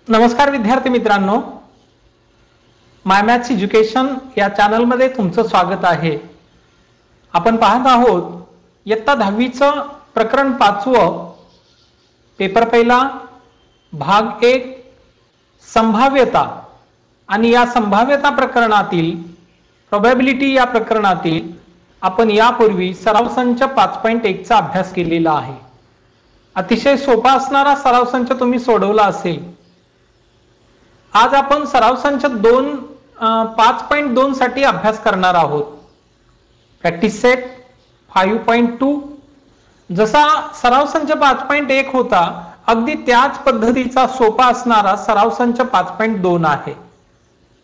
नमस्कार विद्यार्थी मित्रांनो, माय मॅथ्स एज्युकेशन या चॅनलमध्ये तुमचं स्वागत आहे। आपण पाहत आहोत इयत्ता 10वीचं प्रकरण 5वं, पेपर पहिला, भाग 1, संभाव्यता। आणि या संभाव्यता प्रकरणातील प्रोबॅबिलिटी या प्रकरणातील आपण यापूर्वी सराव संच 5.1 चा अभ्यास केलेला आहे। अतिशय सोपा असणारा सराव संच तुम्ही सोडवला असेल। आज आपण सराव संच 5.2 साठी अभ्यास करणार आहोत। Practice set 5.2। जसा सराव संच 5.1 होता, अगदी त्याच पद्धतीचा सोपा असणारा सराव संच 5.2 आहे।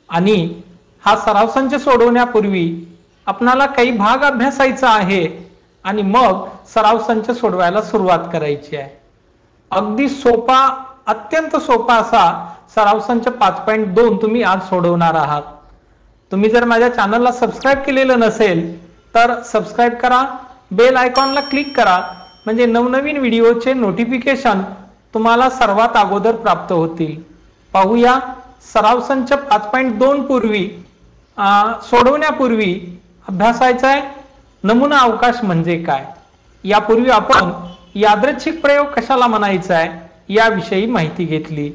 आणि हा सराव संच सोडवण्यापूर्वी आपल्याला काही भाग अभ्यासायचा आहे आणि मग सराव संच सोडवायला सुरुवात करायची आहे। अगदी सोपा, अत्यंत सोपा असा सराव संच 5.2 तुम्ही आज सोडवणार आहात। तुम्ही जर माझ्या चॅनलला सबस्क्राइब केलेलं नसेल तर सबस्क्राइब करा, बेल आयकॉनला क्लिक करा, म्हणजे नवनवीन व्हिडिओचे नोटिफिकेशन तुम्हाला सर्वात अगोदर प्राप्त होतील। पाहूया सराव संच 5.2 पूर्वी सोडवण्यापूर्वी अभ्यासायचा आहे नमुना अवकाश म्हणजे काय। यापूर्वी आपण यादृच्छिक प्रयोग कशाला म्हणायचा आहे याविषयी माहिती घेतली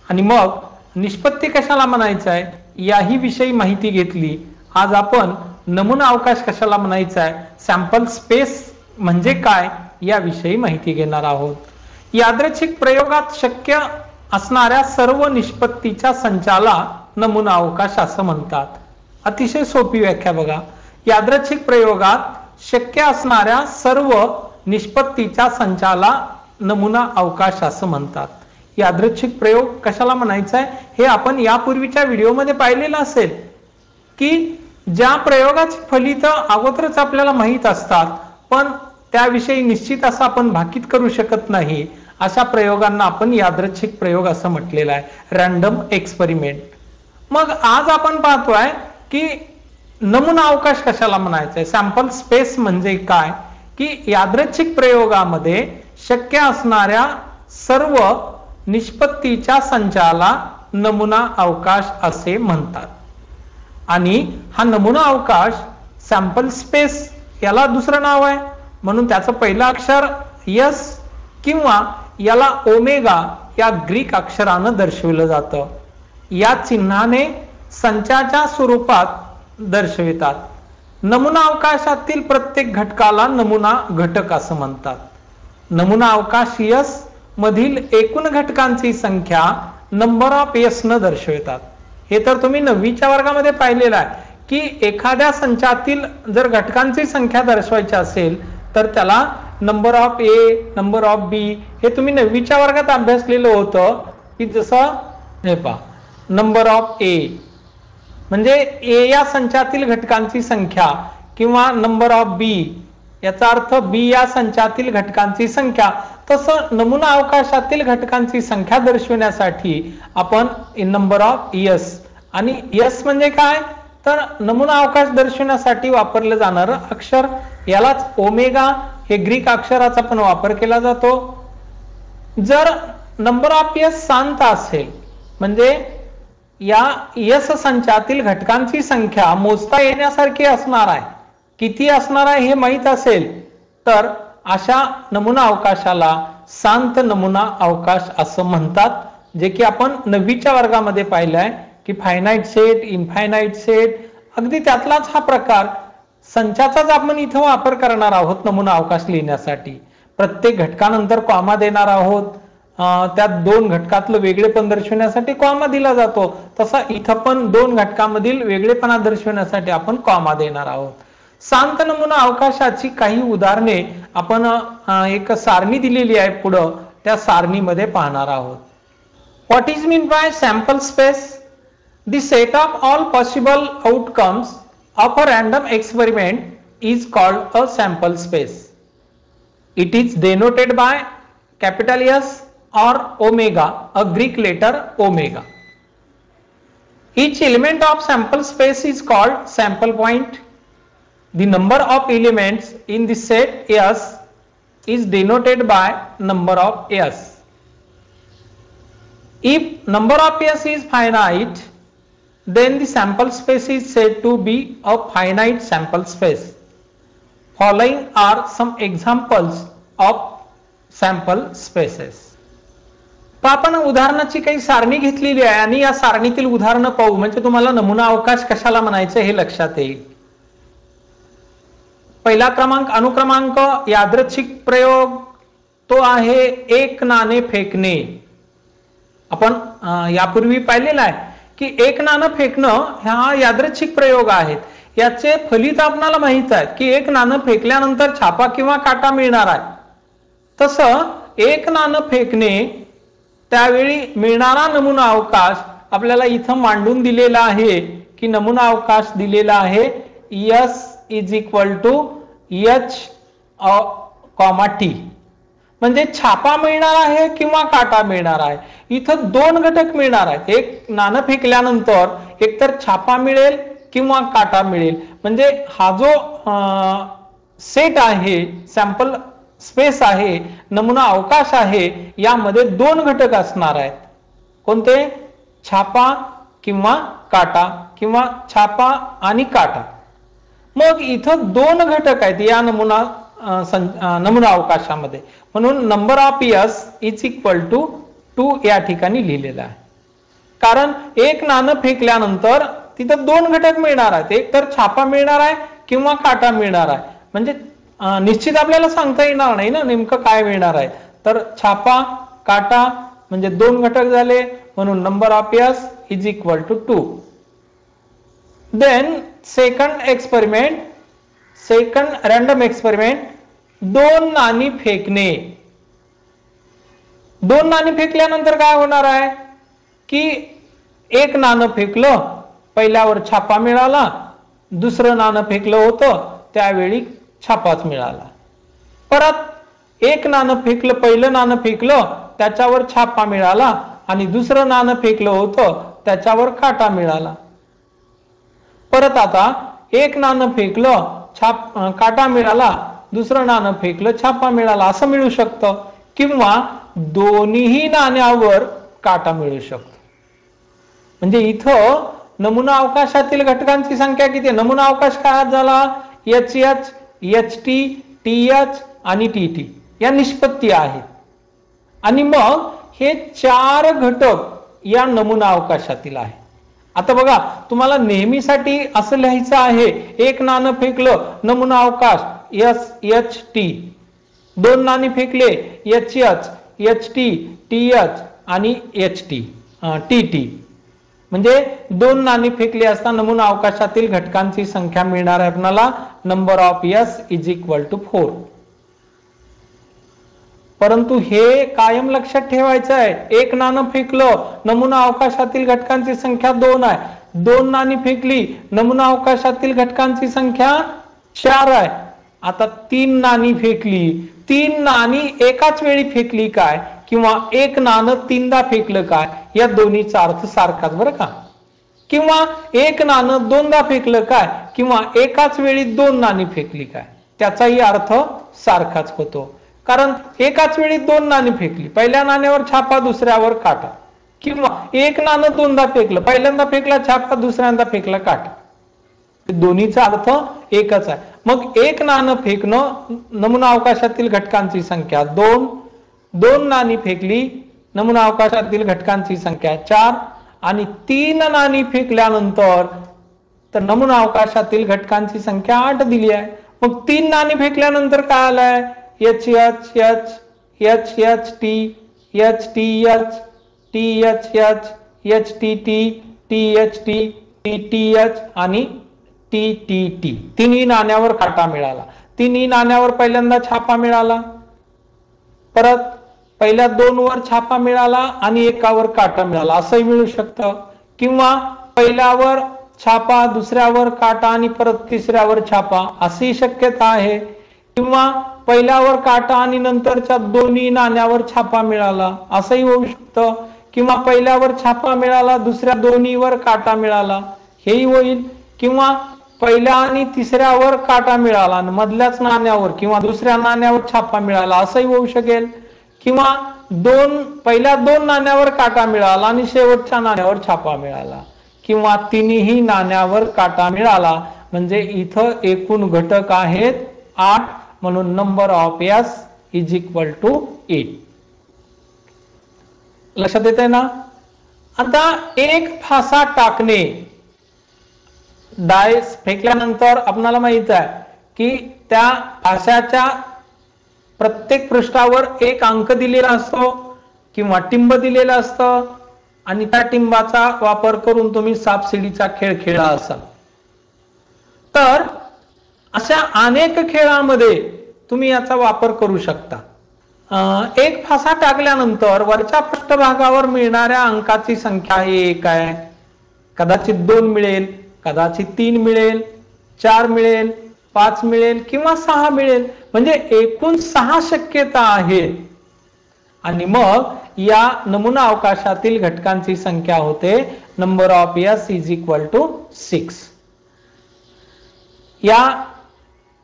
आणि मग निष्पत्ती कशाला म्हणायचा आहे याही विषयी माहिती घेतली। आज आपण नमुना अवकाश कशाला म्हणायचा आहे, सॅम्पल स्पेस म्हणजे काय याविषयी माहिती घेणार आहोत। यादृच्छिक प्रयोगात शक्य असणाऱ्या सर्व निष्पत्तीच्या संचाला नमुना अवकाश असं म्हणतात। अतिशय सोपी व्याख्या बघा, यादृच्छिक प्रयोगात शक्य असणाऱ्या सर्व निष्पत्तीच्या संचाला नमुना अवकाश असं म्हणतात। यादृच्छिक प्रयोग कशाला म्हणायचा आहे हे आपण यापूर्वीच्या व्हिडिओमध्ये पाहिलेलं असेल की ज्या प्रयोगाची फलित अगोदरच आपल्याला माहित असतात पण त्याविषयी निश्चित असं आपण भाकीत करू शकत नाही, अशा प्रयोगांना आपण यादृच्छिक प्रयोग असं म्हटलेलं आहे, रॅन्डम एक्सपेरिमेंट। मग आज आपण पाहतोय की नमुना अवकाश कशाला म्हणायचा आहे, सॅम्पल स्पेस म्हणजे काय, की यादृच्छिक प्रयोगामध्ये शक्य असणाऱ्या सर्व निष्पत्तीच्या संचाला नमुना अवकाश असे म्हणतात। आणि हा नमुना अवकाश सॅम्पल स्पेस याला दुसरं नाव आहे, म्हणून त्याचं पहिलं अक्षर एस किंवा याला ओमेगा या ग्रीक अक्षरानं दर्शविलं जातं। या चिन्हाने संचाच्या स्वरूपात दर्शवितात। नमुना अवकाशातील प्रत्येक घटकाला नमुना घटक असं म्हणतात। नमुना अवकाश एस मधील एकूण घटकांची संख्या नंबर ऑफ एस न दर्शवितात। हे तर तुम्ही 9वीच्या वर्गामध्ये पाहिलेलं आहे की एखाद्या संचातील जर घटकांची संख्या दर्शवायची असेल तर त्याला number of A, number of B, हे तुम्ही 9वीच्या वर्गात अभ्यासलेलं होतं की जसं हे पहा, नंबर ऑफ ए म्हणजे ए या संचातील घटकांची संख्या किंवा नंबर ऑफ बी याचा अर्थ बी या संचातील घटकांची संख्या। तसं नमुना अवकाशातील घटकांची संख्या दर्शविण्यासाठी आपण नंबर ऑफ एस, आणि एस म्हणजे काय तर नमुना अवकाश दर्शविण्यासाठी वापरलं जाणारं अक्षर, यालाच ओमेगा हे ग्रीक अक्षराचा पण वापर केला जातो। जर नंबर ऑफ एस शांत असेल म्हणजे या एस संचातील घटकांची संख्या मोजता येण्यासारखी असणार आहे, किती असणार आहे हे माहित असेल तर अशा नमुना अवकाशाला शांत नमुना अवकाश असं म्हणतात, जे की आपण 9वीच्या वर्गामध्ये पाहिलंय की फायनाईट सेट, इनफायनाईट सेट, अगदी त्यातलाच हा प्रकार संचाचाच आपण इथं वापर करणार आहोत। नमुना अवकाश लिहिण्यासाठी प्रत्येक घटकानंतर कॉमा देणार आहोत, त्यात 2 घटकातलं वेगळेपण दर्शवण्यासाठी कॉमा दिला जातो, तसा इथं पण 2 घटकांमधील वेगळेपणा दर्शवण्यासाठी आपण कॉमा देणार आहोत। शांत नमुना अवकाशाची काही उदाहरणे आपण एक सारणी दिलेली आहे पुढं, त्या सारणीमध्ये पाहणार आहोत। What is mean by sample space? The set of all possible outcomes of a random experiment is called a sample space. It is denoted by capital S or omega, a Greek letter omega. Each element of sample space is called sample point. The number of elements in the set S is denoted by number of S. If number of pairs is finite, then the sample space is said to be a finite sample space. Following are some examples of sample spaces. आपण उदाहरणाची काही सारणी घेतलेली आहे आणि या सारणीतील उदाहरणं पाहू, म्हणजे तुम्हाला नमुना अवकाश कशाला म्हणायचं हे लक्षात येईल. पहिला क्रमांक अनुक्रमांक यादृच्छिक प्रयोग तो आहे एक नाणे फेकणे. आपण यापूर्वी पाहिलेला आहे की एक नाणं फेकणं हा यादृच्छिक प्रयोग आहेत. याचे फलित आपल्याला माहित आहे की एक नाणं फेकल्यानंतर छापा किंवा काटा मिळणार आहे. तसं एक नाणं फेकणे त्यावेळी मिळणारा नमुना अवकाश आपल्याला इथं मांडून दिलेला आहे की नमुना अवकाश दिलेला आहे S is equal to H, T. म्हणजे छापा मिळणार आहे किंवा काटा मिळणार आहे. इथं दोन घटक मिळणार आहेत. एक नाणं फेकल्यानंतर एकतर छापा मिळेल किंवा काटा मिळेल. म्हणजे हा जो सेट आहे, सॅम्पल स्पेस आहे, नमुना अवकाश आहे, यामध्ये दोन घटक असणार आहेत. कोणते? छापा किंवा काटा किंवा छापा आणि काटा. मग इथं दोन घटक आहेत या नमुना अवकाशामध्ये, म्हणून number of S is equal to 2 या ठिकाणी लिहिलेला आहे. कारण एक नाणं फेकल्यानंतर तिथं दोन घटक मिळणार आहेत. एक तर छापा मिळणार आहे किंवा काटा मिळणार आहे. म्हणजे निश्चित आपल्याला सांगता येणार नाही ना नेमकं काय मिळणार आहे. तर छापा काटा म्हणजे दोन घटक झाले, म्हणून number of S is equal to 2. Then second experiment, second random experiment, दोन नाणी फेकणे. दोन नाणी फेकल्यानंतर काय होणार आहे की एक नाणं फेकलं, पहिल्यावर छापा मिळाला, दुसरं नाणं फेकलं होतं त्यावेळी छापाच मिळाला. परत एक नाणं फेकलं, पहिलं नाणं फेकलं त्याच्यावर छापा मिळाला आणि दुसरं नाणं फेकलं होतं त्याच्यावर काटा मिळाला. परत आता एक नाणं फेकलं, काटा मिळाला, दुसरं नाणं फेकलं, छापा मिळाला, असं मिळू शकतं. किंवा दोन्ही नाण्यावर काटा मिळू शकतो. म्हणजे इथं नमुना अवकाशातील घटकांची संख्या किती? नमुना अवकाश काय झाला? HH, HT, TH आणि TT या निष्पत्ती आहेत. आणि मग हे चार घटक या नमुना अवकाशातील आहे. आता बघा, तुम्हाला नेहमीसाठी असं लिहायचं आहे, एक नाणं फेकलं, नमुना अवकाश SHT, दोन नाणी फेकले, HH, HT, TH आणि TT. म्हणजे दोन नाणी फेकली असता नमुना अवकाशातील घटकांची संख्या मिळणार आहे आपल्याला number of S is equal to 4. परंतु हे कायम लक्षात ठेवायचं आहे, एक नाणं फेकलं, नमुना अवकाशातील घटकांची संख्या 2 आहे. दोन नाणी फेकली, नमुना अवकाशातील घटकांची संख्या 4 आहे. आता तीन नाणी फेकली, तीन नाणी एकाच वेळी फेकली काय किंवा एक नाणं तीनदा फेकलं काय, या दोन्हीचा अर्थ सारखाच बरं का. किंवा एक नाणं दोनदा फेकलं काय किंवा एकाच वेळी दोन नाणी फेकली काय, त्याचाही अर्थ सारखाच होतो. कारण एकाच वेळी दोन नाणी फेकली, पहिल्या नाण्यावर छापा, दुसऱ्यावर काटा. किंवा एक नाणं दोनदा फेकलं, पहिल्यांदा फेकला छापा, दुसऱ्यांदा फेकला काटा, दोन्हीचा अर्थ एकच आहे. मग एक नाणं फेकणं, नमुना अवकाशातील घटकांची संख्या 2, दोन नाणी फेकली, नमुना अवकाशातील घटकांची संख्या 4 आणि तीन नाणी फेकल्यानंतर तर नमुना अवकाशातील घटकांची संख्या 8 दिली आहे. मग तीन नाणी फेकल्यानंतर काय आलंय? HH, HHT, HTH, THH, HTT, THT, TTH आणि TTT. तिन्ही नाण्यावर काटा मिळाला. तिन्ही नाण्यावर पहिल्यांदा छापा मिळाला, परत पहिल्या 2 वर छापा मिळाला आणि एकावर काटा मिळाला, असंही मिळू शकतं. किंवा पहिल्यावर छापा, दुसऱ्यावर काटा आणि परत तिसऱ्यावर छापा, अशी शक्यता आहे. किंवा पहिल्यावर काटा आणि नंतरच्या दोन्ही नाण्यावर छापा मिळाला, असंही होऊ शकतं. किंवा पहिल्यावर छापा मिळाला, दुसऱ्या दोन्हीवर काटा मिळाला, हेही होईल. किंवा पहिल्या आणि तिसऱ्यावर काटा मिळाला आणि मधल्याच नाण्यावर किंवा दुसऱ्या नाण्यावर छापा मिळाला, असंही होऊ शकेल. किंवा पहिल्या 2 नाण्यावर काटा मिळाला आणि शेवटच्या नाण्यावर छापा मिळाला, किंवा तिन्ही नाण्यावर काटा मिळाला, म्हणजे इथं एकूण घटक आहेत 8, म्हणून number of S is equal to 8. लक्षात येते ना? आता एक फासा टाकणे, डायस फेकल्यानंतर आपल्याला माहित आहे की त्या फाशाच्या प्रत्येक पृष्ठावर एक अंक दिलेला असतो किंवा टिंब दिलेला असतं, आणि त्या टिंबाचा वापर करून तुम्ही सापशिडीचा खेळ खेळला असाल. तर अशा अनेक खेळामध्ये तुम्ही याचा वापर करू शकता. एक फासा टाकल्यानंतर वरच्या पृष्ठभागावर मिळणाऱ्या अंकाची संख्या ही 1 आहे, कदाचित 2 मिळेल, कदाचित 3 मिळेल, 4 मिळेल, 5 मिळेल किंवा 6 मिळेल, म्हणजे एकूण 6 शक्यता आहेत. आणि मग या नमुना अवकाशातील घटकांची संख्या होते number of S is equal to 6. या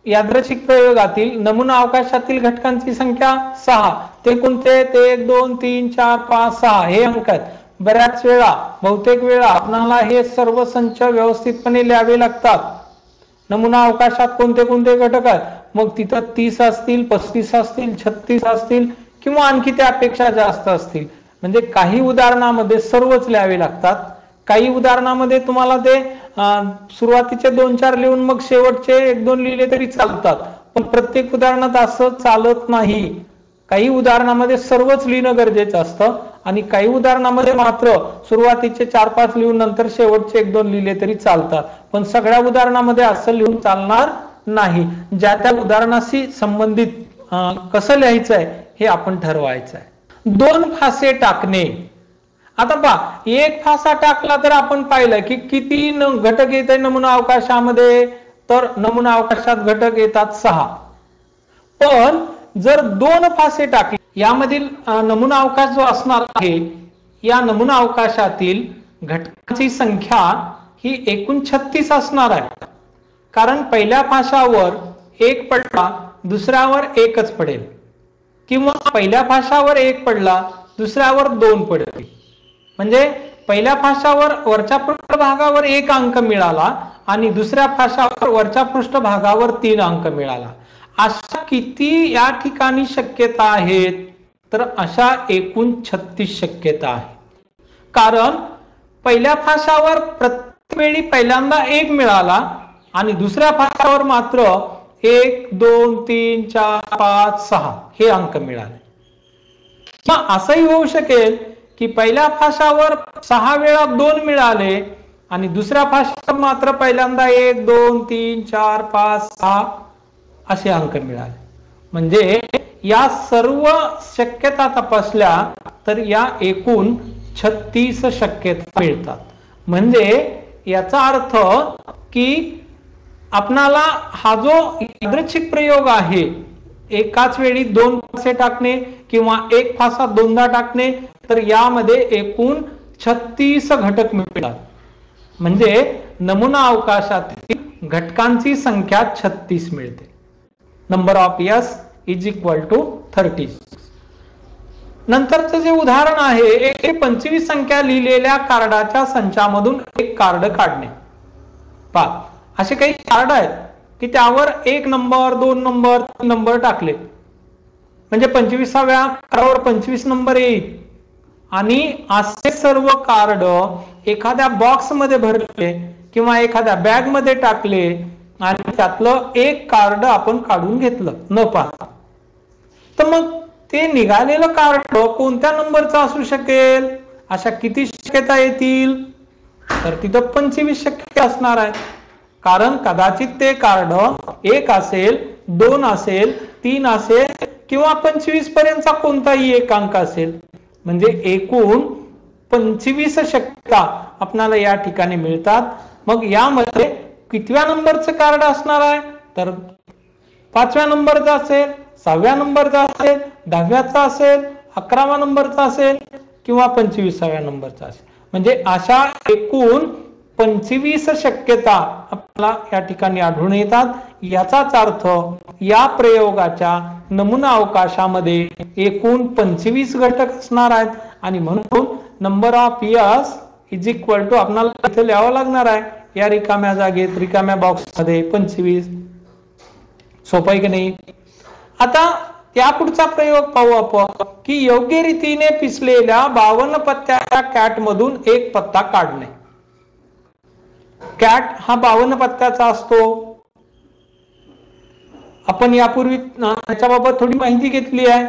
यादृच्छिक प्रयोगातील नमुना अवकाशातील घटकांची संख्या 6. ते कोणते? ते 1 2 3 4 5 6 हे अंक आहेत. बऱ्याच वेळा, बहुतेक वेळा आपल्याला हे सर्व संच व्यवस्थितपणे लिहावे लागतात. नमुना अवकाशात कोणते कोणते घटक आहेत, मग तिथं 30 असतील, 35 असतील, 36 असतील किंवा आणखी त्यापेक्षा जास्त असतील. म्हणजे काही उदाहरणामध्ये सर्वच लिहावे लागतात, काही उदाहरणामध्ये तुम्हाला ते सुरुवातीचे 2-4 लिहून मग शेवटचे 1-2 लिहिले तरी चालतात, पण प्रत्येक उदाहरणात असं चालत नाही. काही उदाहरणामध्ये सर्वच लिहिणं गरजेचं असतं, आणि काही उदाहरणामध्ये मात्र सुरुवातीचे 4-5 लिहून नंतर शेवटचे 1-2 लिहिले तरी चालतात, पण सगळ्या उदाहरणामध्ये असं लिहून चालणार नाही. ज्या त्या उदाहरणाशी संबंधित कसं लिहायचं आहे हे आपण ठरवायचं आहे. 2 फासे टाकणे. आता पहा, एक फासा टाकला तर आपण पाहिलं की किती घटक येत आहे नमुना अवकाशामध्ये, तर नमुना अवकाशात घटक येतात 6. पण जर 2 फासे टाकले, यामधील नमुना अवकाश जो असणार आहे, या नमुना अवकाशातील घटकांची संख्या ही एकूण 36 असणार आहे. कारण पहिल्या फाशावर 1 पडला, दुसऱ्यावर 1च पडेल, किंवा पहिल्या फाशावर 1 पडला, दुसऱ्यावर 2 पडतील. म्हणजे पहिल्या फाशावर वरच्या पृष्ठभागावर 1 अंक मिळाला आणि दुसऱ्या फाशावर वरच्या पृष्ठभागावर 3 अंक मिळाला. अशा किती या ठिकाणी शक्यता आहेत, तर अशा एकूण 36 शक्यता आहेत. कारण पहिल्या फाशावर प्रत्येक वेळी पहिल्यांदा 1 मिळाला आणि दुसऱ्या फाशावर मात्र 1 2 3 4 5 6 हे अंक मिळाले. मग असंही होऊ शकेल की पहिल्या फाशावर 6 वेळा 2 मिळाले आणि दुसऱ्या फाशावर मात्र पहिल्यांदा 1 2 3 4 5 6 असे अंक मिळाले. म्हणजे या सर्व शक्यता तपासल्या तर या एकूण 36 शक्यता मिळतात. म्हणजे याचा अर्थ की आपणाला हा जो यादृच्छिक प्रयोग आहे, एकाच वेळी 2 फासे टाकणे किंवा एक फासा 2दा टाकणे, तर यामध्ये एकूण 36 घटक मिळतात. म्हणजे नमुना अवकाशातील घटकांची संख्या 36 मिळते. Number of S is equal to 30. नंतरचं जे उदाहरण आहे, 1 ते 25 संख्या लिहिलेल्या कार्डाच्या संचामधून एक कार्ड काढणे. पहा, असे काही कार्ड आहेत की त्यावर 1 नंबर 2 नंबर 3 नंबर टाकले, म्हणजे 25व्या कार्डावर 25 नंबर येईल. आणि असे सर्व कार्ड एखाद्या बॉक्स मध्ये भरले किंवा एखाद्या बॅग मध्ये टाकले आणि त्यातलं एक कार्ड आपण काढून घेतलं न पाहता, तर मग ते निघालेलं कार्ड कोणत्या नंबरचं असू शकेल? अशा किती शक्यता येतील? तर तिथं 25 शक्यता असणार आहे. कारण कदाचित ते कार्ड 1 असेल, 2 असेल, 3 असेल किंवा 25 पर्यंतचा कोणताही एक अंक असेल. म्हणजे एकूण 25 शक्यता आपल्याला या ठिकाणी मिळतात. मग यामध्ये कितव्या नंबरचं कार्ड असणार आहे? तर 5व्या नंबरचा असेल, 6व्या नंबरचा असेल, 10व्याचा असेल, 11व्या नंबरचा असेल किंवा 25व्या नंबरचा असेल. म्हणजे अशा एकूण 25 शक्यता आपल्याला या ठिकाणी आढळून येतात. याचाच अर्थ या प्रयोगाच्या नमुना अवकाशामध्ये एकूण 25 घटक असणार आहेत आणि म्हणून number of S is equal to आपल्याला इथे लिहावं लागणार आहे या रिकाम्या जागेत, रिकाम्या बॉक्स मध्ये 25. सोपं आहे की नाही? आता या पुढचा प्रयोग पाहू आपण की योग्य रीतीने पिसलेल्या 52 पत्त्याच्या कॅट मधून एक पत्ता काढणे. कॅट हा 52 पत्त्याचा असतो. आपण यापूर्वी याच्याबाबत थोडी माहिती घेतली आहे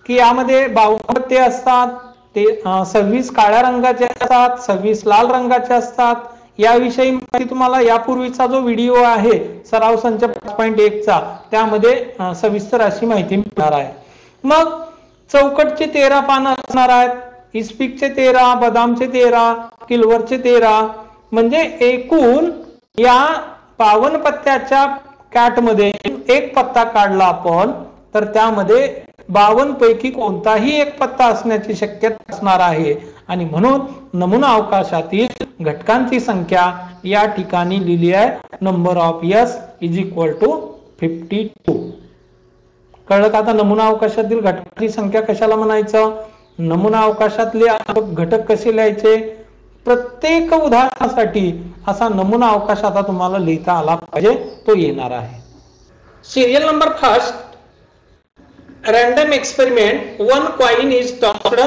की यामध्ये 52 पत्ते असतात. ते 26 काळ्या रंगाचे असतात, 26 लाल रंगाचे असतात. याविषयी माहिती तुम्हाला यापूर्वीचा जो व्हिडिओ आहे सराव संच 5.1 चा त्यामध्ये सविस्तर अशी माहिती मिळणार आहे. मग चौकटचे 13 पानं असणार आहेत, इस्पिकचे 13, बदामचे 13, किल्वरचे 13, म्हणजे एकूण या 52 पत्त्याच्या कॅट मध्ये एक पत्ता काढला आपण तर त्यामध्ये 52 पैकी कोणताही एक पत्ता असण्याची शक्यता असणार आहे आणि म्हणून नमुना अवकाशातील घटकांची संख्या या ठिकाणी लिहिली आहे. Number of S is equal to 52. कळलं का? आता नमुना अवकाशातील घटकांची संख्या कशाला म्हणायचं, नमुना अवकाशातले घटक कसे लिहायचे, प्रत्येक उदाहरणासाठी असा नमुना अवकाश आता तुम्हाला लिहिता आला पाहिजे, तो येणार आहे. Serial number first, random experiment, one coin is tossed,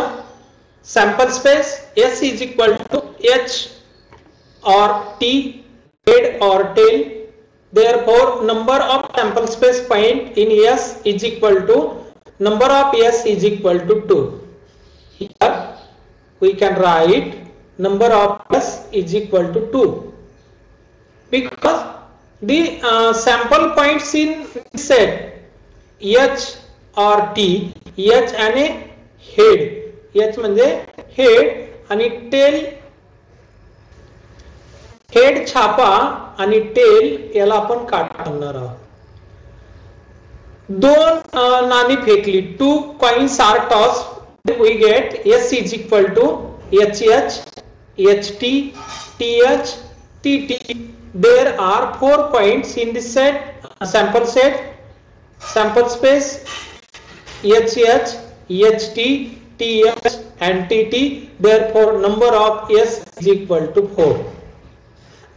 sample space S is equal to H or T, head or tail, therefore number of sample space point in S is equal to number of S is equal to 2. Here we can write number of S is equal to 2 because the sample points in set H or T, H आणि head, H म्हणजे head आणि tail, head छापा आणि tail याला आपण काढणार आहोत. दोन नाणी फेकली, 2 coins are tossed, we get S is equal to HH, HT, TH, TT. There are 4 points in this set, sample sample space HH, HT, TH and TT, therefore number of S is equal to 4.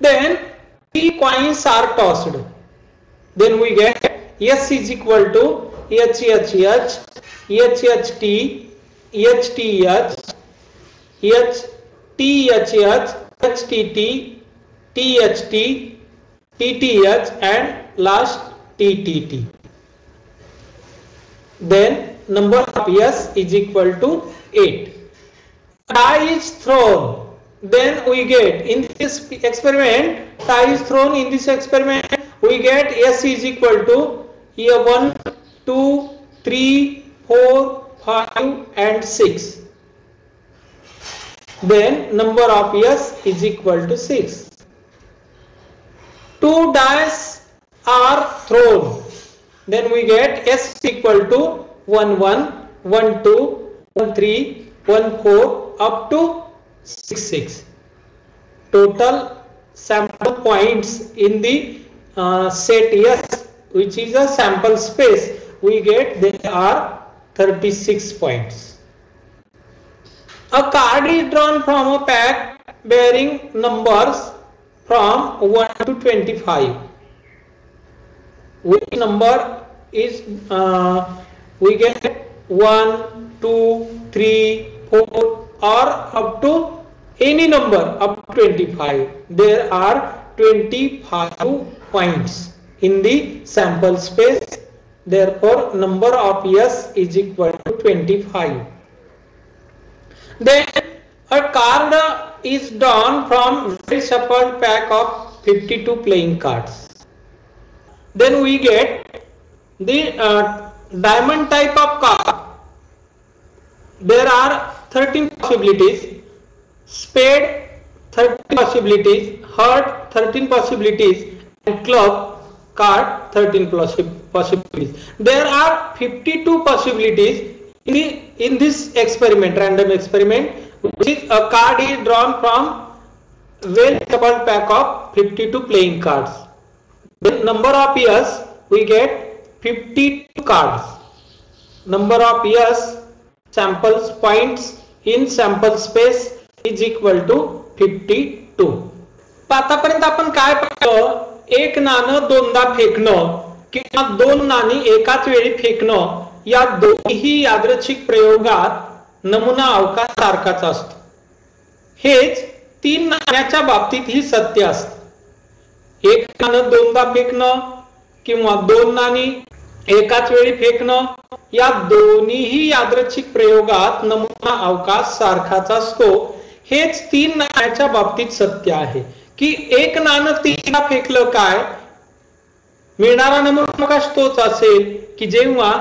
Then 3 coins are tossed, then we get S is equal to HHH, HHT, HTH, HTHH, HTT, THT, TTH and last TTT. Then number of S is equal to 8. Die is thrown, then we get in this experiment, die is thrown in this experiment, we get S is equal to here 1, 2, 3, 4, 5 and 6. Then number of S is equal to 6. 2 dice are thrown, then we get S equal to 1, 1, 1, 2, 1, 3, 1, 4 up to 6, 6. Total sample points in the set S, which is a sample space, we get there are 36 points. A card is drawn from a pack bearing numbers from 1 to 25. Which number is we get 1, 2, 3, 4 or up to any number up to 25. There are 25 points in the sample space, therefore number of S is equal to 25. Then a card is drawn from very shuffled pack of 52 playing cards. Then we get the diamond type of card. There are 13 possibilities, spade 13 possibilities, heart 13 possibilities and club card 13 possibilities. There are 52 possibilities in this experiment, random experiment, which is a card is drawn from well shuffled pack of 52 playing cards. Then number of years we get 52 cards. Number of years samples points in sample space is equal to 52. आतापर्यंत आपण काय पाहिलं, एक नाणं दोनदा फेकणं किंवा दोन नाणी एकाच वेळी फेकणं या दोन्ही यादृच्छिक प्रयोगात नमुना अवकाश सारखाच असतो. हेच तीन नाण्याच्या बाबतीतही सत्य असतं. एक नाणं दोनदा फेकणं किंवा दोन नाणी एकाच वेळी फेकणं या दोन्ही यादृच्छिक प्रयोगात नमुना अवकाश सारखाच असतो. हेच तीन नाण्याच्या बाबतीत सत्य आहे की एक नाणं तीनदा फेकलं काय, मिळणारा नमुना अवकाश तोच असेल की जेव्हा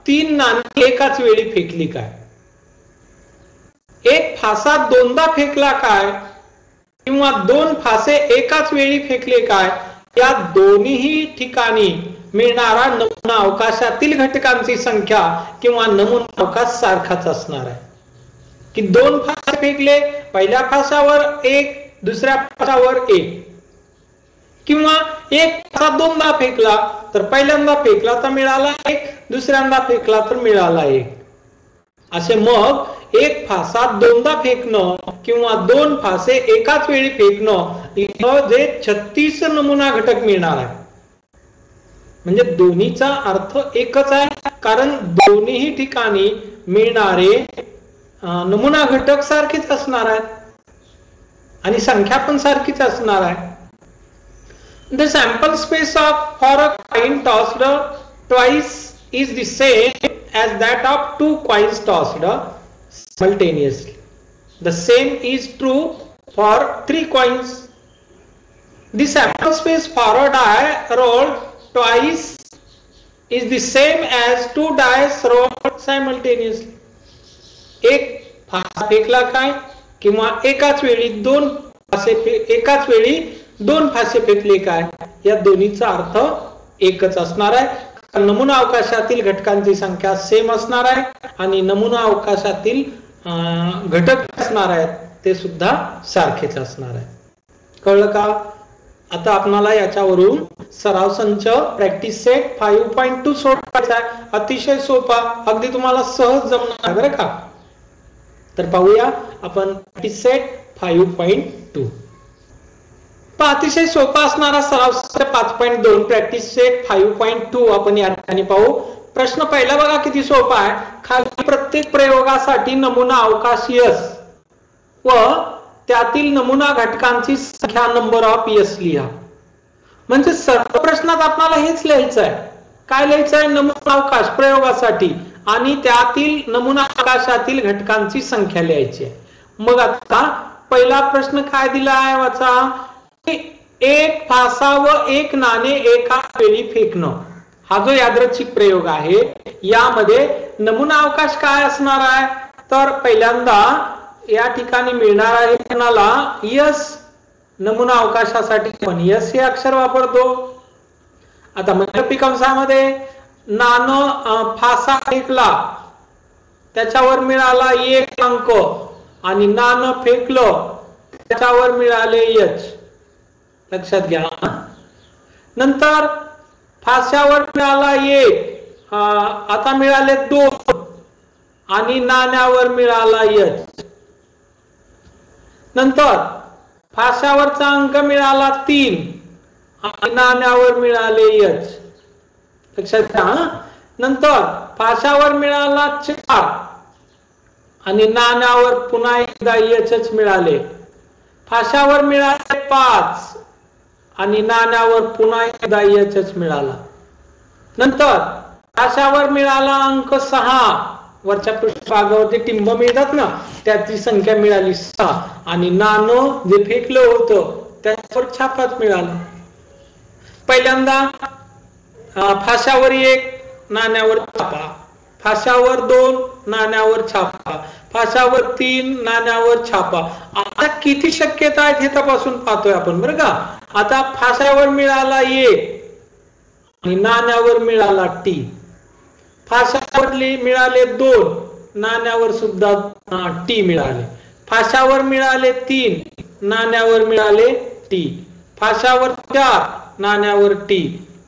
तीन नाणी एकाच वेळी फेकली काय. एक फासा दोनदा फेकला काय किंवा दोन फासे एकाच वेळी फेकले काय, या दोन्ही ठिकाणी मिळणारा नमुना अवकाशातील घटकांची संख्या किंवा नमुना अवकाश सारखाच असणार आहे. की दोन फासे फेकले, पहिल्या फासावर एक, दुसऱ्या फासावर एक, किंवा एक फासा दोनदा फेकला तर पहिल्यांदा फेकला तर मिळाला एक, दुसऱ्यांदा फेकला तर मिळाला एक. असे मग एक फासा दोनदा फेकणं किंवा दोन फासे एकाच वेळी फेकणं इथं जे 36 नमुना घटक मिळणार आहे. म्हणजे दोन्हीचा अर्थ एकच आहे, कारण दोन्ही ठिकाणी मिळणारे नमुना घटक सारखेच असणार आहेत आणि संख्या पण सारखीच असणार आहे. The sample space for a coin tossed twice is the same as that of two coins tossed simultaneously. The same is true for three coins. The sample space for a die rolled twice is the same as two dice rolled simultaneously. एक fossa फेकला काय किंवा एकाच वेळी दोन फासे फेकले काय, या दोन्हीचा अर्थ एकच असणार आहे. नमुना अवकाशातील घटकांची संख्या सेम असणार आहे आणि नमुना अवकाशातील घटक असणार आहेत ते सुद्धा सारखेच असणार आहे. कळलं का? आता आपल्याला याच्यावरून सराव संच प्रॅक्टिस सेट 5.2 सोडवायचा आहे. अतिशय सोपा, अगदी तुम्हाला सहज जमणार आहे बरं का. तर पाहूया आपण प्रॅक्टिस सेट 5.2. अतिशय सोपा असणारा सराव संच 5.2 प्रॅक्टिस सेट 5.2 आपण या ठिकाणी पाहू. प्रश्न पहिला बघा किती सोपा आहे. खाली प्रत्येक प्रयोगासाठी नमुना अवकाश यस व त्यातील नमुना घटकांची संख्या नंबर ऑफ यस लिहा. म्हणजे सर्व प्रश्नात आपल्याला हेच लिहायचं आहे. काय लिहायचं आहे? नमुना अवकाश प्रयोगासाठी आणि त्यातील नमुना अवकाशातील घटकांची संख्या लिहायची आहे. मग आता पहिला प्रश्न काय दिला आहे वाचा, एक फासा व एक नाणे एका वेळी फेकणं. हा जो यादृच्छिक प्रयोग आहे यामध्ये नमुना अवकाश काय असणार आहे, तर पहिल्यांदा या ठिकाणी मिळणार आहे कोणाला, यस. नमुना अवकाशासाठी आपण यस हे अक्षर वापरतो. आता मंडपी कंसामध्ये नाणं फासा फेकला त्याच्यावर मिळाला 1 अंक आणि नाणं फेकलं त्याच्यावर मिळाले एच. लक्षात घ्या. नंतर फास्यावर मिळाला 1, आता मिळाले 2 आणि नाण्यावर मिळाला एच. नंतर फास्यावरचा अंक मिळाला 3 आणि नाण्यावर मिळाले एच. लक्षात घ्या. नंतर फास्यावर मिळाला 4 आणि नाण्यावर पुन्हा एकदा एचच मिळाले. फास्यावर मिळाले 5 आणि नाण्यावर पुन्हा एकदा एचच मिळाला. नंतर फास्यावर मिळाला अंक 6, वरच्या पृष्ठभागावरती टिंब मिळतात ना त्याची संख्या मिळाली 6 आणि नाणं जे फेकलं होतं त्याच्यावर छापाच मिळाला. पहिल्यांदा फास्यावर 1 नाण्यावर छापा, फास्यावर 2 नाण्यावर छापा, फास्यावर 3 नाण्यावर छापा. आता किती शक्यता आहेत हे तपासून पाहतोय आपण बरं का. आता फास्यावर मिळाला 1 आणि नाण्यावर मिळाला टी. फास्यावर मिळाले 2, नाण्यावर सुद्धा टी मिळाले. फास्यावर मिळाले 3, नाण्यावर मिळाले टी. फास्यावर 4, नाण्यावर टी,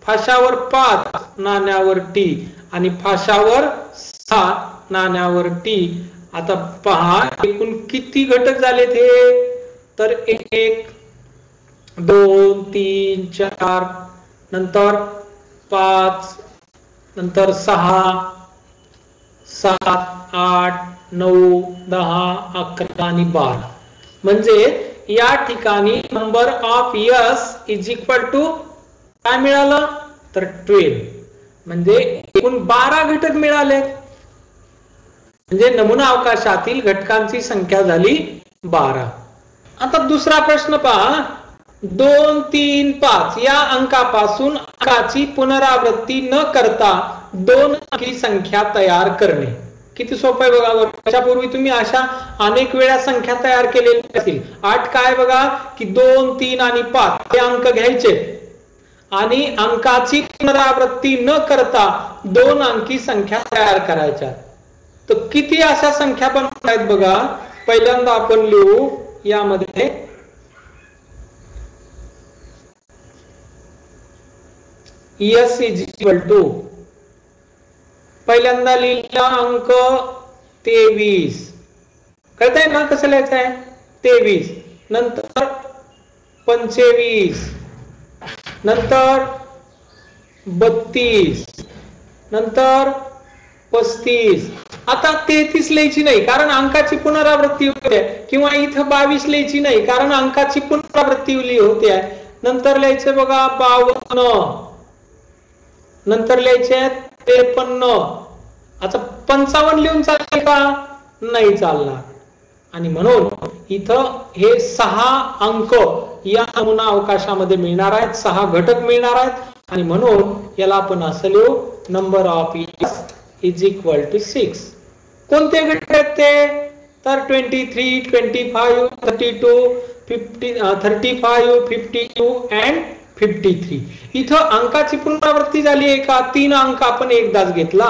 फाशावर 5 नाण्यावर टी आणि फाशावर 6 नाण्यावर टी. आता पहा एकूण किती घटक झालेत हे, तर 1 2 3 4 नंतर 5 नंतर 6 7 8 9 10 11 आणि 12. म्हणजे या ठिकाणी number of S is equal to काय मिळालं, तर 12. म्हणजे एकूण 12 घटक मिळाले. म्हणजे नमुना अवकाशातील घटकांची संख्या झाली 12. आता दुसरा प्रश्न पहा, 2 3 5 या अंकापासून अंकाची पुनरावृत्ती न करता 2 अंकी संख्या तयार करणे. किती सोपं आहे बघा. त्याच्यापूर्वी तुम्ही अशा अनेक वेळा संख्या तयार केलेल्या असतील. 8 काय बघा की 2 3 आणि 5 हे अंक घ्यायचे आणि अंकाची पुनरावृत्ती न करता 2 अंकी संख्या तयार करायच्या. तर किती अशा संख्या पण आहेत बघा. पहिल्यांदा आपण लिहू यामध्ये S इज इक्वल टू, पहिल्यांदा लिहिला अंक 23. कळतंय ना कसं लिहायचं आहे, 23 नंतर 25 नंतर 32 नंतर 35. आता 33 लिहायची नाही कारण अंकाची पुनरावृत्ती होते, किंवा इथं 22 लिहायची नाही कारण अंकाची पुनरावृत्ती होते. नंतर लिहायचे बघा 52, नंतर लिहायचे 53. आता 55 लिहून चालेल का, नाही चालणार. आणि म्हणून इथं हे 6 अंक या नमुना अवकाशामध्ये मिळणार आहेत, 6 घटक मिळणार आहेत. आणि म्हणून याला आपण असं लिहू, number of S is equal to 6. कोणते घटक आहेत ते, तर 23 25 32 35 52 अँड 53. इथं अंकाची पुनरावृत्ती झाली आहे का, 3 अंक आपण एकदाच घेतला,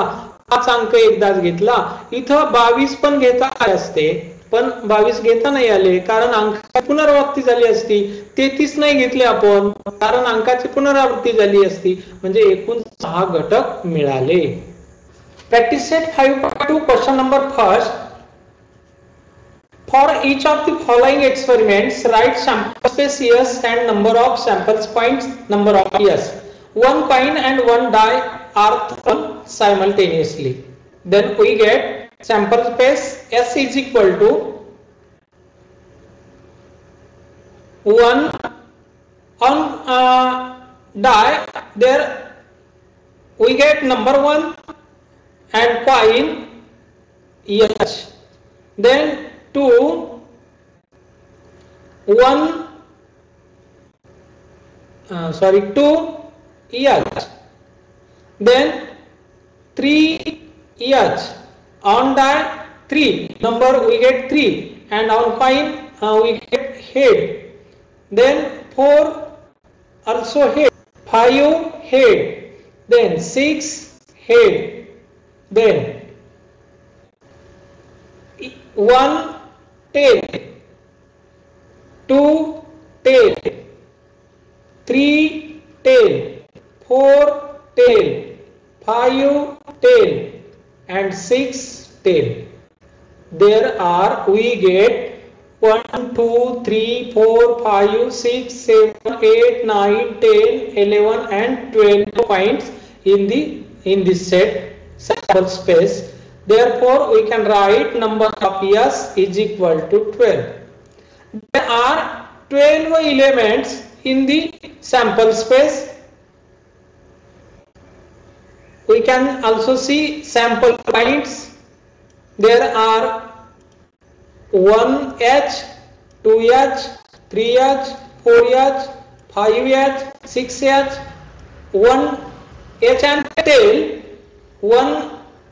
5 अंक एकदाच घेतला. इथं 22 पण घेता आले असते, पण 22 घेता नाही आले कारण अंकाची पुनरावृत्ती झाली असती. 33 नाही घेतले आपण कारण अंकाची पुनरावृत्ती झाली असती. म्हणजे एकूण 6 घटक मिळाले. Practice set 5.2 question number first. For each of the following experiments, write sample space S and number of samples points number of S. One coin and one die are thrown simultaneously. Then we get sample space S is equal to 1 on die. There we get number 1 and coin H. Then 2 H, then 3 H. On die 3 number we get 3 and on coin we get head. Then 4 also head, 5 head, then 6 head, then 1 tail, 2 tail, 3 tail, 4 tail, 5 tail and 6 tail. There are we get 1 2 3 4 5 6 7 8 9 10 11 and 12 points in this set sample space. Therefore we can write number of S is equal to 12. There are 12 elements in the sample space. We can also see sample points. There are 1H, 2H, 3H, 4H, 5H, 6H, 1H and tail, 1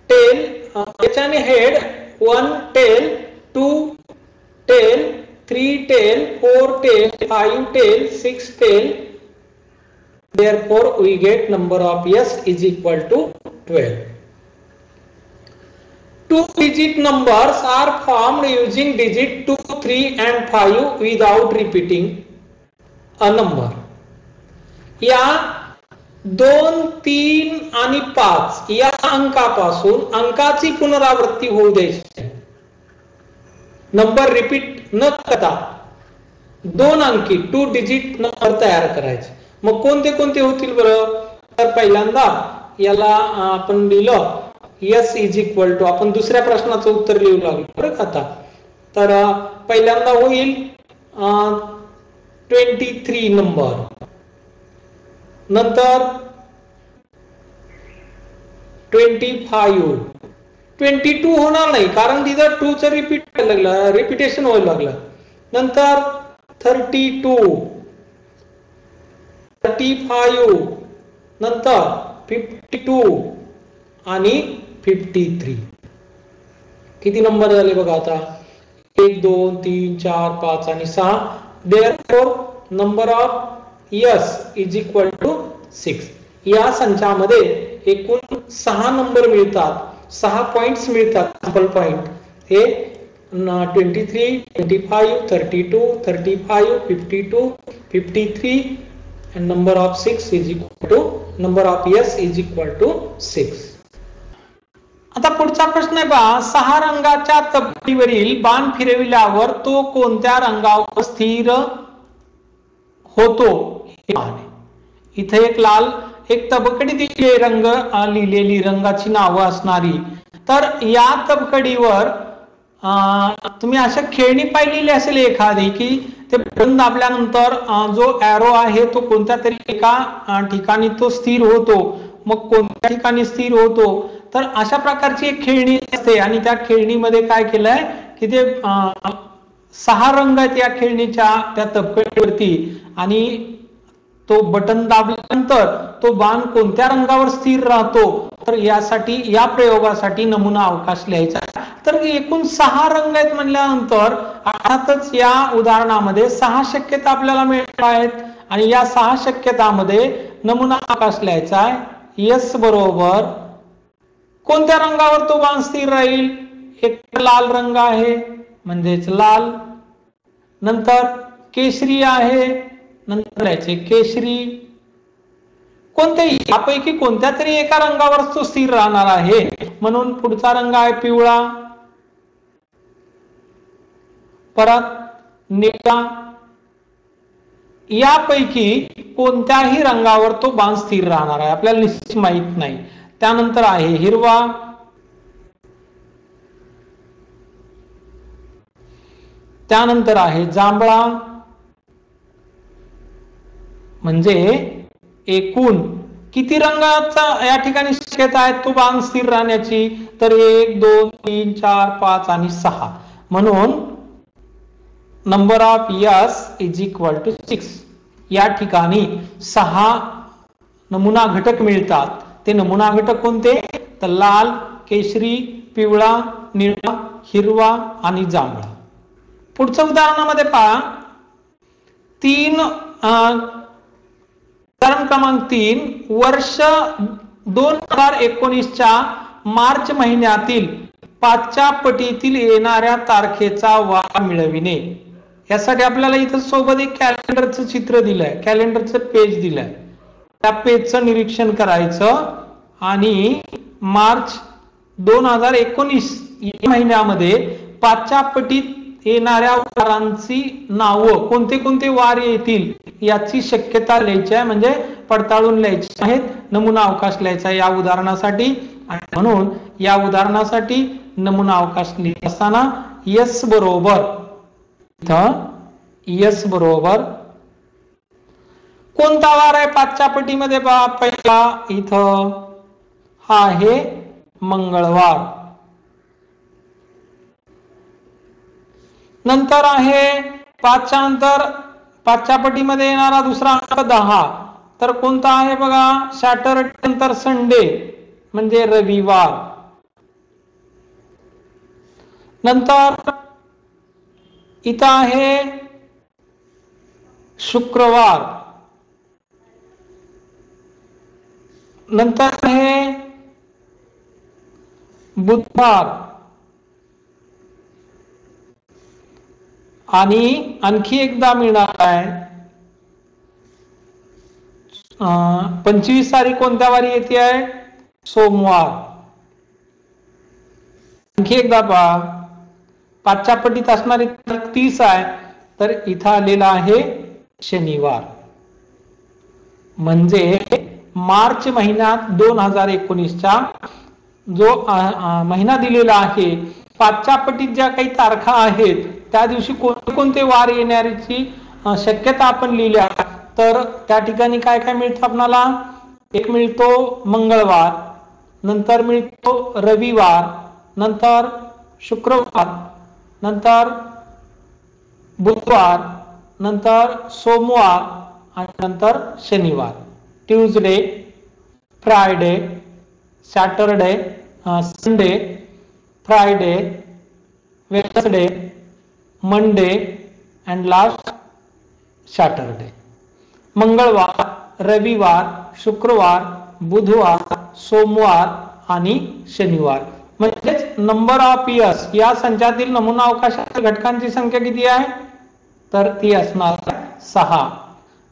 tail, H and head, 1 tail, 2 tail, 3 tail, 4 tail, 5 tail, 6 tail. Therefore we get number of S is equal to 12. 2-digit numbers are formed using digit 2, 3 and 5 without repeating a number. या 2, 3 आणि 5 या अंकापासून अंकाची पुनरावृत्ती होऊ द्यायची. Number repeat न करता 2 अंकी 2 डिजिट नंबर तयार करायचे. मग कोणते कोणते होतील बरं? तर पहिल्यांदा याला आपण लिहिलं S इज इक्वल टू, आपण दुसऱ्या प्रश्नाचं उत्तर लिहू लागलो बरं का आता. तर पहिल्यांदा होईल 23 नंबर, नंतर 25, 22 होणार नाही कारण तिथं 2 चं रिपिटेशन व्हायला लागलं. नंतर 32, 35, नंतर 52 आणि 53. किती नंबर झाले बघा आता? 1, 2, 3, 4, 5 आणि 6. Therefore number of S is equal to 6. या संचामध्ये एकूण 6 नंबर मिळतात, 6 पॉइंट्स मिळतात. सॅम्पल पॉइंट हे 23, 25, 32, 35, 52, 53 and number of 6 is equal to number of S is equal to 6. आता पुढचा प्रश्न आहे पहा, 6 रंगाच्या तपकिरीवरील बाण फिरविल्यावर तो कोणत्या रंगावर स्थिर होतो हे पाहणे. इथे एक लाल एक तबकडी दिली, रंग लिहिलेली, रंगाची नावं असणारी. तर या तबकडीवर तुम्ही अशा खेळणी पाहिलेली असेल एखादी की ते बटन दाबल्यानंतर जो एरो आहे तो कोणत्या तरी एका ठिकाणी तो स्थिर होतो. मग कोणत्या ठिकाणी स्थिर होतो? तर अशा प्रकारची एक खेळणी असते आणि त्या खेळणीमध्ये काय केलंय की ते 6 रंग आहेत या खेळणीच्या त्या तबकडीवरती आणि तो बटन दाबल्यानंतर तो बाण कोणत्या रंगावर स्थिर राहतो. तर यासाठी या प्रयोगासाठी नमुना अवकाश लिहायचा. तर एकूण 6 रंग आहेत म्हणल्यानंतर अर्थातच या उदाहरणामध्ये 6 शक्यता आपल्याला मिळणार आहेत आणि या 6 शक्यतामध्ये नमुना अवकाश लिहायचा आहे. S बरोबर कोणत्या रंगावर तो बाण स्थिर राहील? एक लाल रंग आहे म्हणजेच लाल, नंतर केशरी आहे, नंतर याचे केशरी. कोणत्याही यापैकी कोणत्या तरी एका रंगावर तो स्थिर राहणार आहे म्हणून पुढचा रंग आहे पिवळा, परत निळा. यापैकी कोणत्याही रंगावर तो बाण स्थिर राहणार आहे, आपल्याला निश्चित माहित नाही. त्यानंतर आहे हिरवा, त्यानंतर आहे जांभळा. म्हणजे एकूण किती रंगाचा या ठिकाणी शक्यता आहे तो बाण स्थिर राहण्याची? तर 1, 2, 3, 4, 5 आणि 6. म्हणून number of S is equal to 6. या ठिकाणी 6 नमुना घटक मिळतात. ते नमुना घटक कोणते? तर लाल, केशरी, पिवळा, निळा, हिरवा आणि जांभळा. पुढच्या उदाहरणामध्ये पहा, उदाहरण क्रमांक 3, वर्ष 2019च्या मार्च महिन्यातील 5च्या पटीतील येणाऱ्या तारखेचा वार मिळविणे. यासाठी आपल्याला इथं सोबत एक कॅलेंडरचं चित्र दिलंय, कॅलेंडरचं पेज दिलंय. त्या पेजचं निरीक्षण करायचं आणि मार्च 2019 या महिन्यामध्ये 5च्या पटीत येणाऱ्या वारांची नावं, कोणते कोणते वार येतील याची शक्यता लिहायची आहे, म्हणजे पडताळून लिहायची आहेत. नमुना अवकाश लिहायचा या उदाहरणासाठी. म्हणून या उदाहरणासाठी नमुना अवकाश लिहित असताना S बरोबर कोणता वार आहे 5च्या पटीमध्ये? पहिला इथं हा आहे मंगळवार, नंतर आहे 5च्या नंतर 5च्या पटीमध्ये येणारा दुसरा अंक 10. तर कोणता आहे बघा? सॅटरडे नंतर संडे म्हणजे रविवार. नंतर इथं आहे शुक्रवार, नंतर आहे बुधवार आणि आणखी एकदा मिळणार आहे 25 तारीख कोणत्या वारी येते आहे? सोमवार. आणखी एकदा पहा, 5च्या पटीत असणारी तारीख 30 आहे, तर इथं आलेला आहे शनिवार. म्हणजे मार्च महिन्यात 2019चा जो महिना दिलेला आहे, 5च्या पटीत ज्या काही तारखा आहेत त्या दिवशी कोणते वार येण्याची शक्यता आपण लिहिल्या, तर त्या ठिकाणी काय काय मिळतं आपल्याला? एक मिळतो मंगळवार, नंतर मिळतो रविवार, नंतर शुक्रवार, नंतर बुधवार, नंतर सोमवार आणि नंतर शनिवार. Tuesday, Friday, Saturday, Sunday, Friday, Wednesday, Monday and last Saturday. मंगळवार, रविवार, शुक्रवार, बुधवार, सोमवार आणि शनिवार. म्हणजेच नंबर ऑफ इयर्स या संचातील नमुना अवकाशाच्या घटकांची संख्या किती आहे? तर ती असणार 6.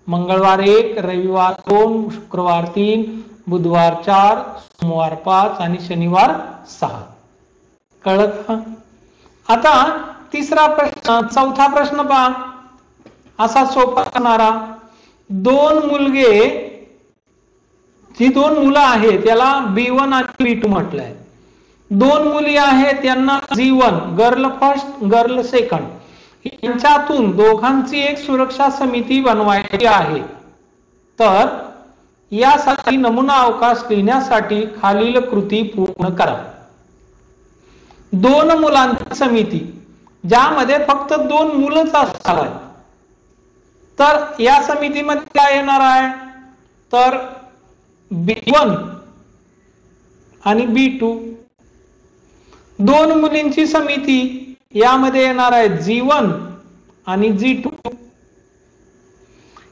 मंगळवार 1, रविवार 2, शुक्रवार 3, बुधवार 4, सोमवार 5 आणि शनिवार 6. कळलं का? आता तिसरा प्रश्न, चौथा प्रश्न पहा, असा सोपा असणारा. जी दोन मुलं आहेत त्याला B1 आणि B2 म्हटलंय. 2 मुली आहेत त्यांना G1, girl first, girl second, यांच्यातून दोघांची एक सुरक्षा समिती बनवायची आहे. तर यासाठी नमुना अवकाश लिहिण्यासाठी खालील कृती पूर्ण करा. 2 मुलांची समिती ज्यामध्ये फक्त 2 मुलंच असणार आहे, तर या समितीमध्ये काय येणार आहे? तर B1 आणि B2. 2 मुलींची समिती यामध्ये येणार आहे G1 आणि G2.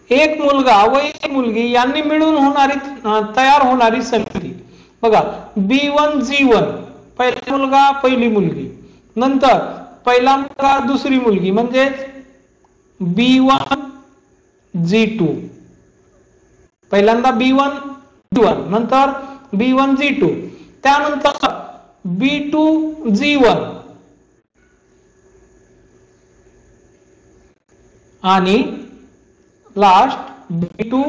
एक मुलगा व एक मुलगी यांनी मिळून तयार होणारी समिती. बघा, B1 G1, पहिला मुलगा पहिली मुलगी, नंतर पहिला मुलगा दुसरी मुलगी, म्हणजे B1 G2. पहिल्यांदा B1 G1, नंतर B1 G2, त्यानंतर B2 G1 आणि लास्ट B2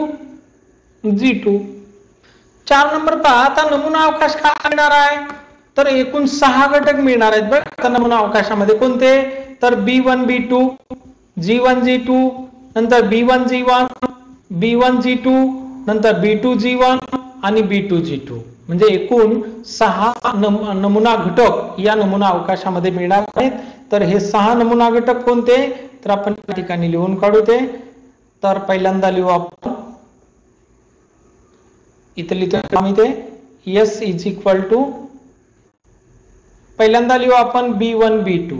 G2. 4 नंबर पहा. आता नमुना अवकाश काय मिळणार आहे? तर एकूण 6 घटक मिळणार आहेत बघा नमुना अवकाशामध्ये. कोणते? तर B1 B2, G1 G2, नंतर B1 G1, B1 G2, नंतर B2 G1 आणि B2 G2. म्हणजे एकूण 6 नमुना घटक या नमुना अवकाशामध्ये मिळणार आहेत. तर हे 6 नमुना घटक कोणते? तर आपण या ठिकाणी लिहून काढू ते. तर पहिल्यांदा लिहू आपण, इथे लिहितो आम्ही ते S इज इक्वल टू, पहिल्यांदा लिहू आपण B1 B2,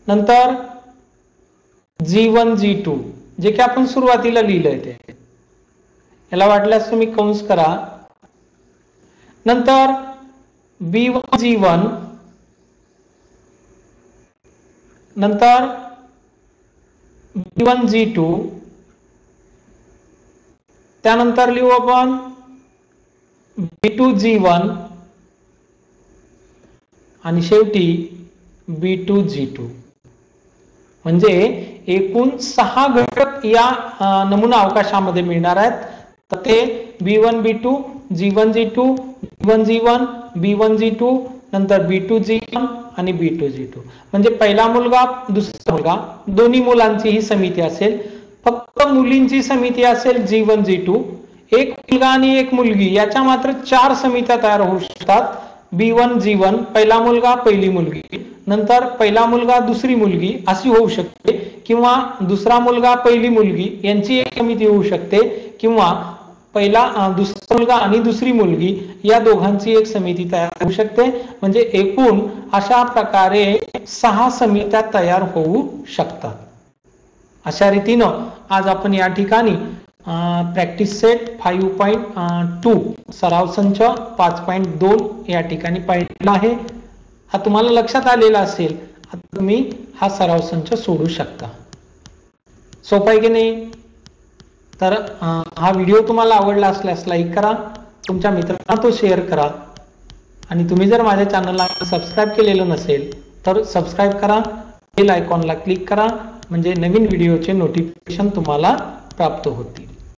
नंतर G1 G2, जे की आपण सुरुवातीला लिहिलंय ते. याला वाटल्यास तुम्ही कंस करा. नंतर B1 G1, नंतर B1 G2, त्यानंतर लिहू आपण B2 G1 आणि शेवटी B2 G2. म्हणजे एकूण 6 घटक या नमुना अवकाशामध्ये मिळणार आहेत. तर ते B1 B2, G1 G2, B1 G1, B1 G2, नंतर B2 G1 आणि B2 G2. म्हणजे पहिला मुलगा दुसरा मुलगा, दोन्ही मुलांची ही समिती असेल. फक्त मुलींची समिती असेल G1 G2. एक मुलगा आणि एक मुलगी याच्या मात्र 4 समित्या तयार होऊ शकतात. B1 G1, पहिला मुलगा पहिली मुलगी, नंतर पहिला मुलगा दुसरी मुलगी अशी होऊ शकते, किंवा दुसरा मुलगा पहिली मुलगी यांची एक समिती होऊ शकते, किंवा दुसरा मुलगा आणि दुसरी मुलगी या दोघांची एक समिती तयार होऊ शकते. म्हणजे एकूण अशा प्रकारे 6 समित्या तयार होऊ शकतात. अशा रीतीनं आज आपण या ठिकाणी प्रॅक्टिस सेट 5.2 सराव संच 5.2 या ठिकाणी पाहिलेला आहे. हा तुम्हाला लक्षात आलेला असेल. आता तुम्ही हा सराव संच सोडू शकता. सोपा आहे की नाही? तर हा व्हिडिओ तुम्हाला आवडला असल्यास लाईक करा, तुमच्या मित्रांना तो शेअर करा आणि तुम्ही जर माझ्या चॅनलला सबस्क्राईब केलेलं नसेल तर सबस्क्राईब करा, बेल आयकॉनला क्लिक करा, म्हणजे नवीन व्हिडिओचे नोटिफिकेशन तुम्हाला प्राप्त होतील.